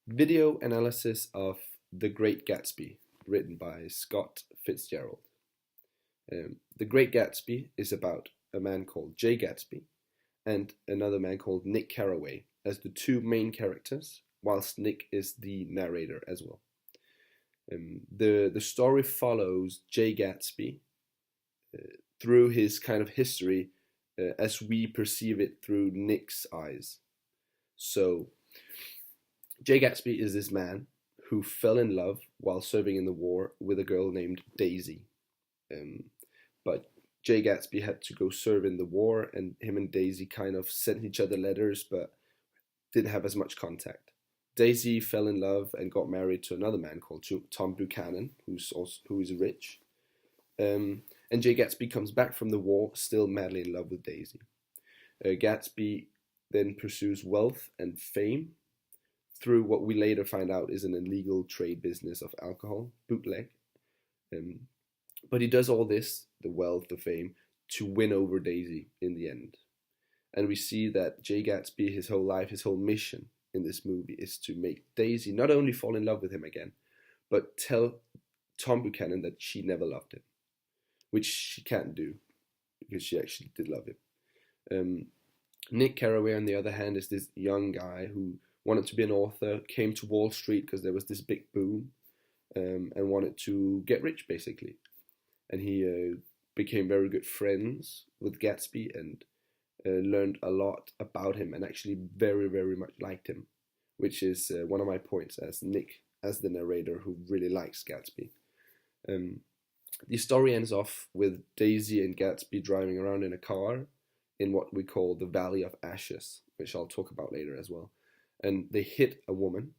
Video analysis of The Great Gatsby, written by Scott Fitzgerald. The Great Gatsby is about a man called Jay Gatsby and another man called Nick Carraway as the two main characters, whilst Nick is the narrator as well. The story follows Jay Gatsby through his kind of history as we perceive it through Nick's eyes. So Jay Gatsby is this man who fell in love while serving in the war with a girl named Daisy. Um, but Jay Gatsby had to go serve in the war, and him and Daisy kind of sent each other letters, but didn't have as much contact. Daisy fell in love and got married to another man called Tom Buchanan, who is rich. And Jay Gatsby comes back from the war, still madly in love with Daisy. Gatsby then pursues wealth and fame through what we later find out is an illegal trade business of alcohol, bootleg. Um, but he does all this, the wealth, the fame, to win over Daisy in the end. And we see that Jay Gatsby, his whole life, his whole mission in this movie is to make Daisy not only fall in love with him again, but tell Tom Buchanan that she never loved him, which she can't do because she actually did love him. Um, Nick Carraway, on the other hand, is this young guy who wanted to be an author, came to Wall Street because there was this big boom, and wanted to get rich basically. And he became very good friends with Gatsby and learned a lot about him and actually very, very much liked him, which is one of my points as Nick, as the narrator who really likes Gatsby. Um, the story ends off with Daisy and Gatsby driving around in a car in what we call the Valley of Ashes, which I'll talk about later as well. And they hit a woman.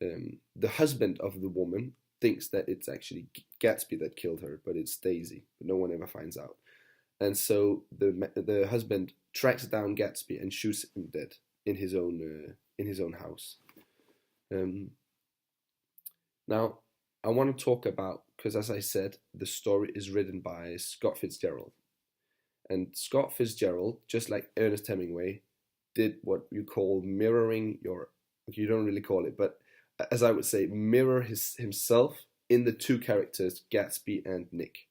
The husband of the woman thinks that it's actually Gatsby that killed her, but it's Daisy. But no one ever finds out. And so the husband tracks down Gatsby and shoots him dead in his own house. Um, Now, I want to talk about, because as I said, the story is written by Scott Fitzgerald. And Scott Fitzgerald, just like Ernest Hemingway, did what you call mirroring your, you don't really call it, but as I would say, mirror himself in the two characters, Gatsby and Nick.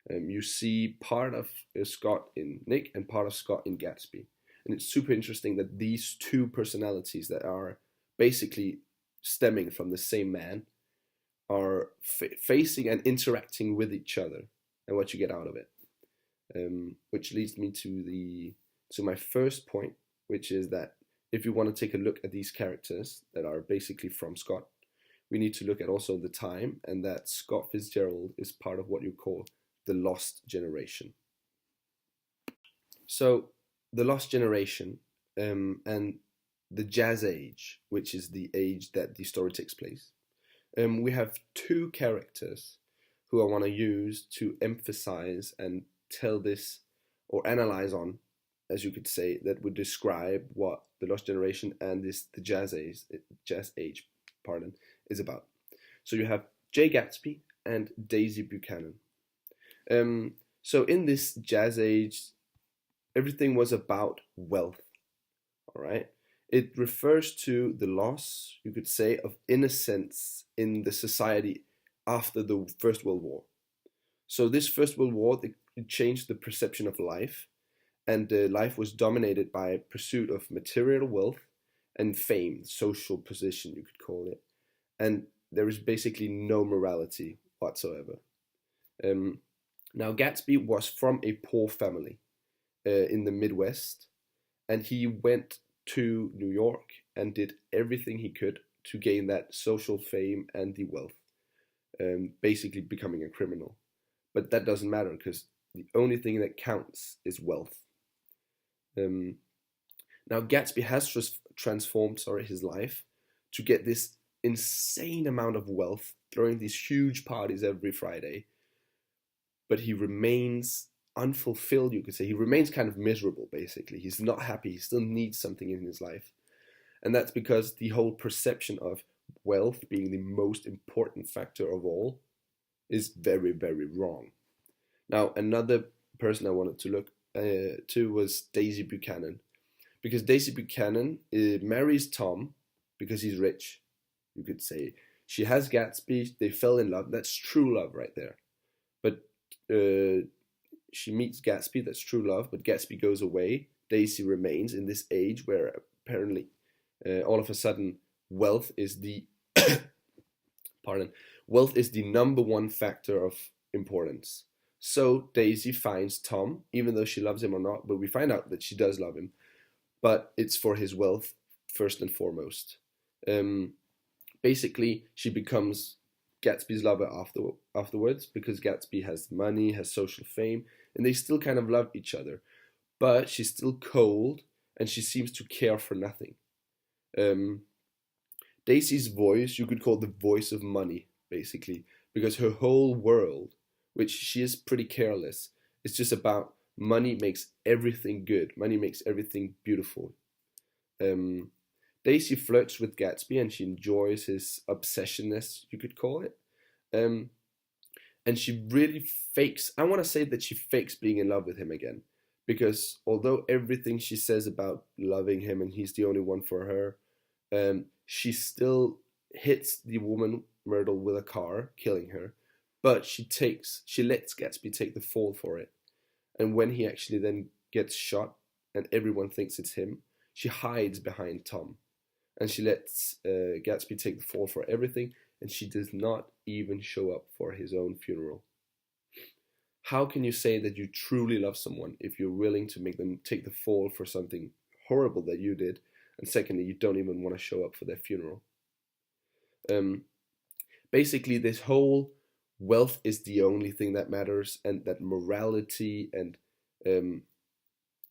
You see part of Scott in Nick and part of Scott in Gatsby. And it's super interesting that these two personalities that are basically stemming from the same man are facing and interacting with each other and what you get out of it. Which leads me to my first point, which is that if you want to take a look at these characters that are basically from Scott, we need to look at also the time, and that Scott Fitzgerald is part of what you call the Lost Generation. So, the Lost Generation and the Jazz Age, which is the age that the story takes place, we have two characters who I want to use to emphasize and tell this or analyze on, as you could say, that would describe what the Lost Generation and the Jazz Age, is about. So you have Jay Gatsby and Daisy Buchanan. So in this Jazz Age, everything was about wealth. All right. It refers to the loss, you could say, of innocence in the society after the First World War. So this First World War, it changed the perception of life, and life was dominated by pursuit of material wealth and fame, social position, you could call it. And there is basically no morality whatsoever. Um, Now, Gatsby was from a poor family in the Midwest, and he went to New York and did everything he could to gain that social fame and the wealth, basically becoming a criminal. But that doesn't matter because the only thing that counts is wealth. Um, Now, Gatsby has transformed, his life to get this insane amount of wealth, throwing these huge parties every Friday. But he remains unfulfilled, you could say. He remains kind of miserable, basically. He's not happy. He still needs something in his life. And that's because the whole perception of wealth being the most important factor of all is very, very wrong. Now, another person I wanted to look to was Daisy Buchanan. Because Daisy Buchanan marries Tom, because he's rich. You could say she has Gatsby, they fell in love. That's true love right there. But she meets Gatsby, that's true love, but Gatsby goes away. Daisy remains in this age where apparently all of a sudden wealth is the pardon, wealth is the number one factor of importance. So Daisy finds Tom, even though she loves him or not, but we find out that she does love him, but it's for his wealth first and foremost. Um, Basically, she becomes Gatsby's lover afterwards because Gatsby has money, has social fame, and they still kind of love each other. But she's still cold, and she seems to care for nothing. Um, Daisy's voice, you could call the voice of money, basically, because her whole world, which she is pretty careless, is just about money makes everything good, money makes everything beautiful. Um, Daisy flirts with Gatsby and she enjoys his obsessionness, you could call it. Um, and she really fakes, I want to say that she fakes being in love with him again. Because although everything she says about loving him and he's the only one for her, she still hits the woman Myrtle with a car, killing her. But she lets Gatsby take the fall for it. And when he actually then gets shot and everyone thinks it's him, she hides behind Tom. And she lets Gatsby take the fall for everything, and she does not even show up for his own funeral. How can you say that you truly love someone if you're willing to make them take the fall for something horrible that you did, and secondly, you don't even want to show up for their funeral? Um, Basically, this whole wealth is the only thing that matters, and that morality and you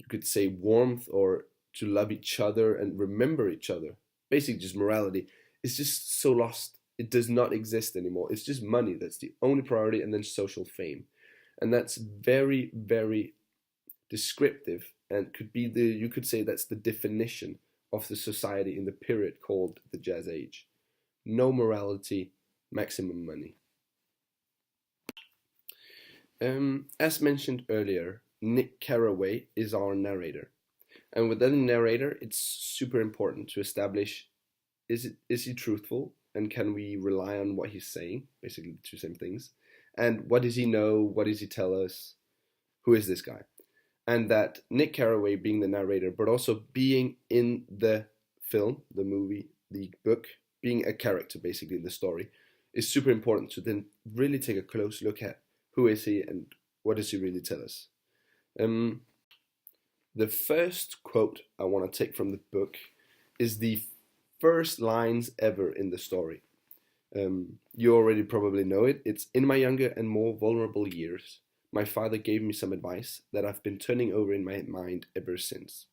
could say warmth or to love each other and remember each other, basically just morality, is just so lost. It does not exist anymore. It's just money. That's the only priority, and then social fame. And that's very, very descriptive and could be you could say that's the definition of the society in the period called the Jazz Age. No morality, maximum money. As mentioned earlier, Nick Carraway is our narrator. And with that narrator, it's super important to establish, is he truthful and can we rely on what he's saying? Basically the two same things. And what does he know? What does he tell us? Who is this guy? And that Nick Carraway being the narrator, but also being in the film, the movie, the book, being a character basically in the story, is super important to then really take a close look at who is he and what does he really tell us. Um, the first quote I want to take from the book is the first lines ever in the story. You already probably know it. It's in my younger and more vulnerable years. My father gave me some advice that I've been turning over in my mind ever since.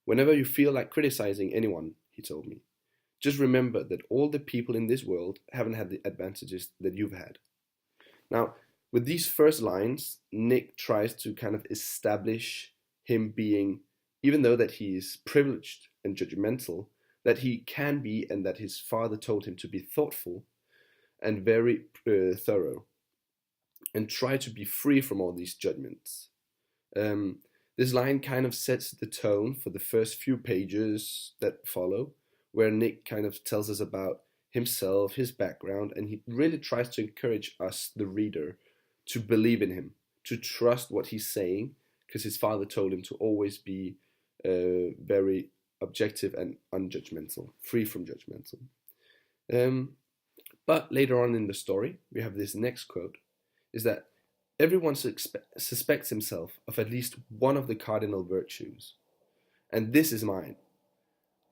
Whenever you feel like criticizing anyone, he told me, just remember that all the people in this world haven't had the advantages that you've had. Now, with these first lines, Nick tries to kind of establish him being, even though that he is privileged and judgmental, that he can be and that his father told him to be thoughtful and very thorough and try to be free from all these judgments. Um, this line kind of sets the tone for the first few pages that follow, where Nick kind of tells us about himself, his background, and he really tries to encourage us, the reader, to believe in him, to trust what he's saying, because his father told him to always be very objective and unjudgmental, free from judgmental. Um, but later on in the story, we have this next quote, is that everyone suspects himself of at least one of the cardinal virtues. And this is mine.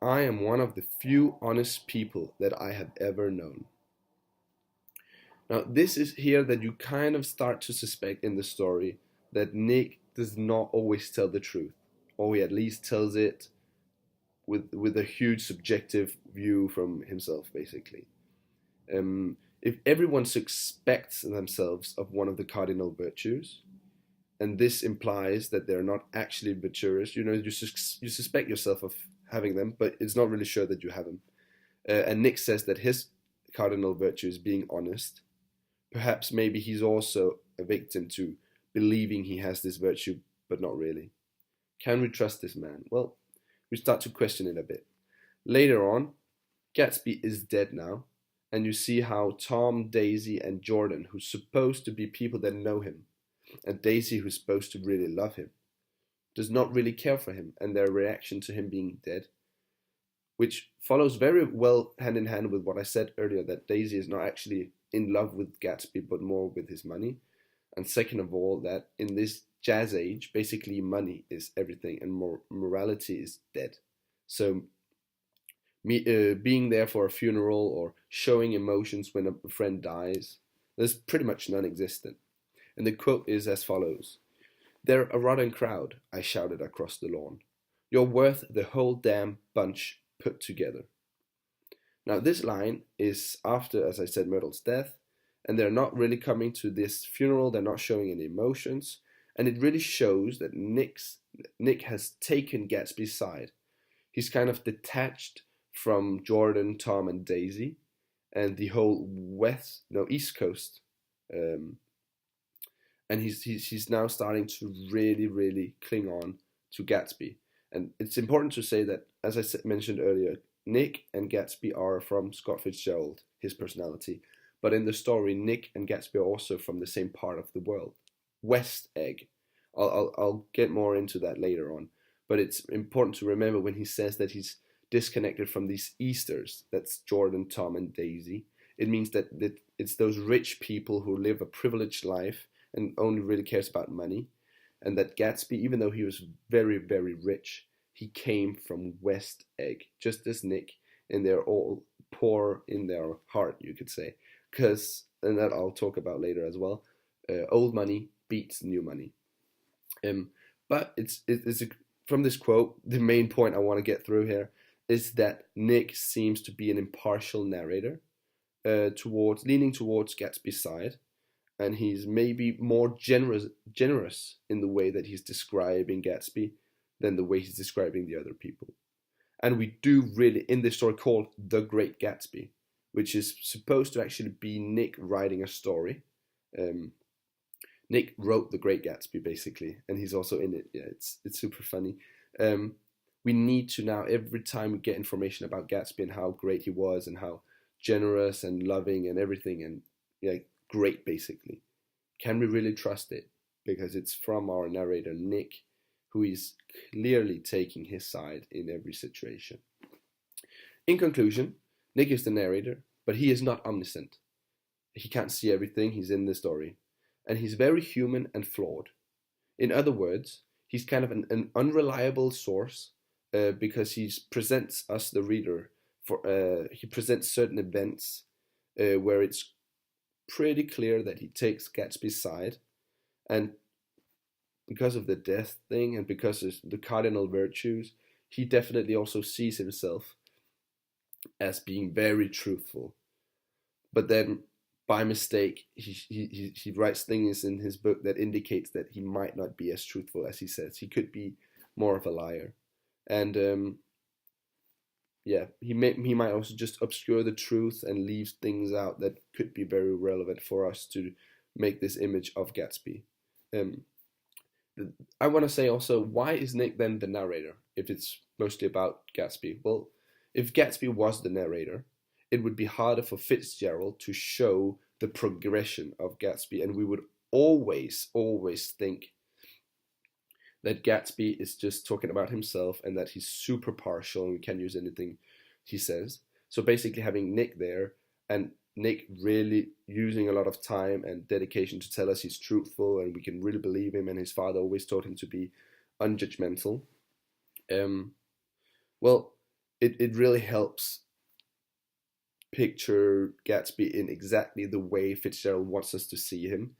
I am one of the few honest people that I have ever known. Now, this is here that you kind of start to suspect in the story that Nick does not always tell the truth, or he at least tells it with a huge subjective view from himself, basically. If everyone suspects themselves of one of the cardinal virtues, and this implies that they're not actually virtuous, you suspect yourself of having them, but it's not really sure that you have them. And Nick says that his cardinal virtue is being honest. Perhaps maybe he's also a victim to believing he has this virtue, but not really. Can we trust this man? Well, we start to question it a bit. Later on, Gatsby is dead now, and you see how Tom, Daisy, and Jordan, who's supposed to be people that know him, and Daisy, who's supposed to really love him, does not really care for him, and their reaction to him being dead, which follows very well hand in hand with what I said earlier, that Daisy is not actually in love with Gatsby, but more with his money. And second of all, that in this jazz age, basically money is everything, and morality is dead. So being there for a funeral or showing emotions when a friend dies, is pretty much non-existent. And the quote is as follows: "They're a rotten crowd," I shouted across the lawn. "You're worth the whole damn bunch put together." Now, this line is after, as I said, Myrtle's death, and they're not really coming to this funeral, they're not showing any emotions, and it really shows that Nick has taken Gatsby's side. He's kind of detached from Jordan, Tom, and Daisy, and the whole East Coast, um, and he's now starting to really cling on to Gatsby. And it's important to say that, as I mentioned earlier, Nick and Gatsby are from Scott Fitzgerald, his personality, but in the story, Nick and Gatsby are also from the same part of the world, West Egg. I'll get more into that later on, but it's important to remember when he says that he's disconnected from these Easters, that's Jordan, Tom, and Daisy. It means that it's those rich people who live a privileged life and only really cares about money, and that Gatsby, even though he was very rich, he came from West Egg, just as Nick, and they're all poor in their heart, you could say, because, and that I'll talk about later as well, old money beats new money. Um, but from this quote, the main point I want to get through here is that Nick seems to be an impartial narrator, leaning towards Gatsby's side, and he's maybe more generous in the way that he's describing Gatsby than the way he's describing the other people. And we do really, in this story called The Great Gatsby, which is supposed to actually be Nick writing a story. Nick wrote The Great Gatsby, basically, and he's also in it. Yeah, it's super funny. We need to now, every time we get information about Gatsby and how great he was and how generous and loving and everything, and yeah, great basically, can we really trust it? Because it's from our narrator Nick, who is clearly taking his side in every situation. In conclusion, Nick is the narrator, but he is not omniscient. He can't see everything, he's in the story. And he's very human and flawed. In other words, he's kind of an unreliable source, because he presents us, the reader, he presents certain events where it's pretty clear that he takes Gatsby's side, and because of the death thing and because of the cardinal virtues, he definitely also sees himself as being very truthful. But then, by mistake, he writes things in his book that indicates that he might not be as truthful as he says. He could be more of a liar, and yeah, he might also just obscure the truth and leave things out that could be very relevant for us to make this image of Gatsby. Um, I want to say also, why is Nick then the narrator if it's mostly about Gatsby? Well, if Gatsby was the narrator, it would be harder for Fitzgerald to show the progression of Gatsby, and we would always think that Gatsby is just talking about himself and that he's super partial and we can use anything he says. So basically having Nick there, and Nick really using a lot of time and dedication to tell us he's truthful and we can really believe him, and his father always taught him to be unjudgmental. Um, well, it really helps picture Gatsby in exactly the way Fitzgerald wants us to see him.